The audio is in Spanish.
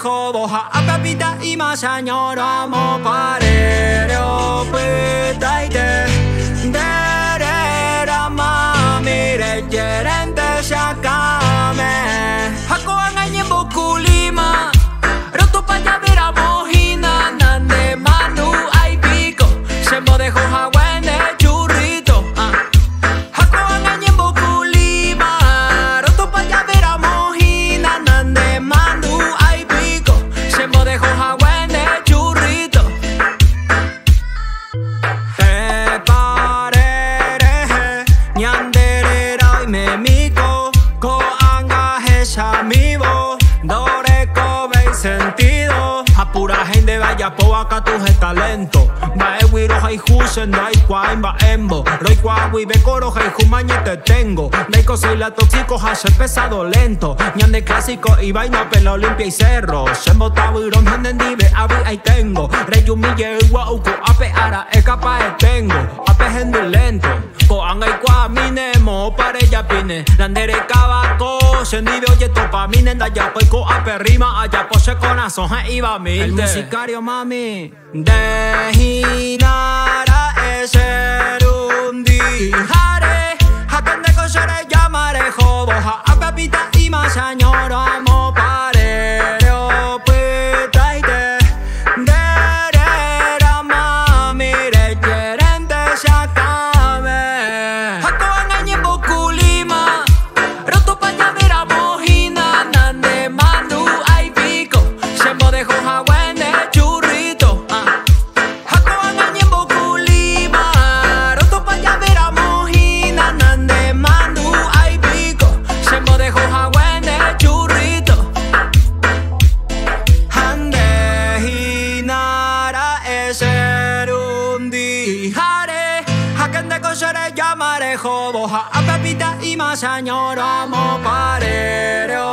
hoboha apapita imasanyoro mo parero pitaite derera mamire gerente shakame hako angañe bokulima roto payavera mojina nande manu ay pico se mo dejo hawane churrito hako angañe bokulima roto payavera mojina nande manu ay pico se mo dejo hawane churrito te parere ñanderera y me mico ko angaje shamivo dore kobe sentido a pura gente vaya po acá tu talento va e wiro hay husen no hay kwain va embo roi kwa wi be coro hay humañe te tengo dai soy la tóxico hace pesado lento ñande clásico y vaina pelo limpia y cerro sembo taburon handen dive abi ahí tengo reyumille wow ko ape ara e capa e tengo ape hende lento ko angai kwa minemo pare ya pine landere kabako sendive oye topa minen da ya ko ape rima allá pose corazón iba mil el musicario mami de hinara ese rundi hare hakende kosere llamare hoboha apapita imasanyoro amo parero pitaite derera mamire gerente shakame hako angañe bokulima roto payavera mojina nande manu ay pico se mo dejo hawane churrito hako angañe bokulima roto payavera mojina nande manu ay pico se mo dejo hawane churrito hande hinara ese rundi hare hakende kosere llamare hoboha apapita imasanyoro mo parero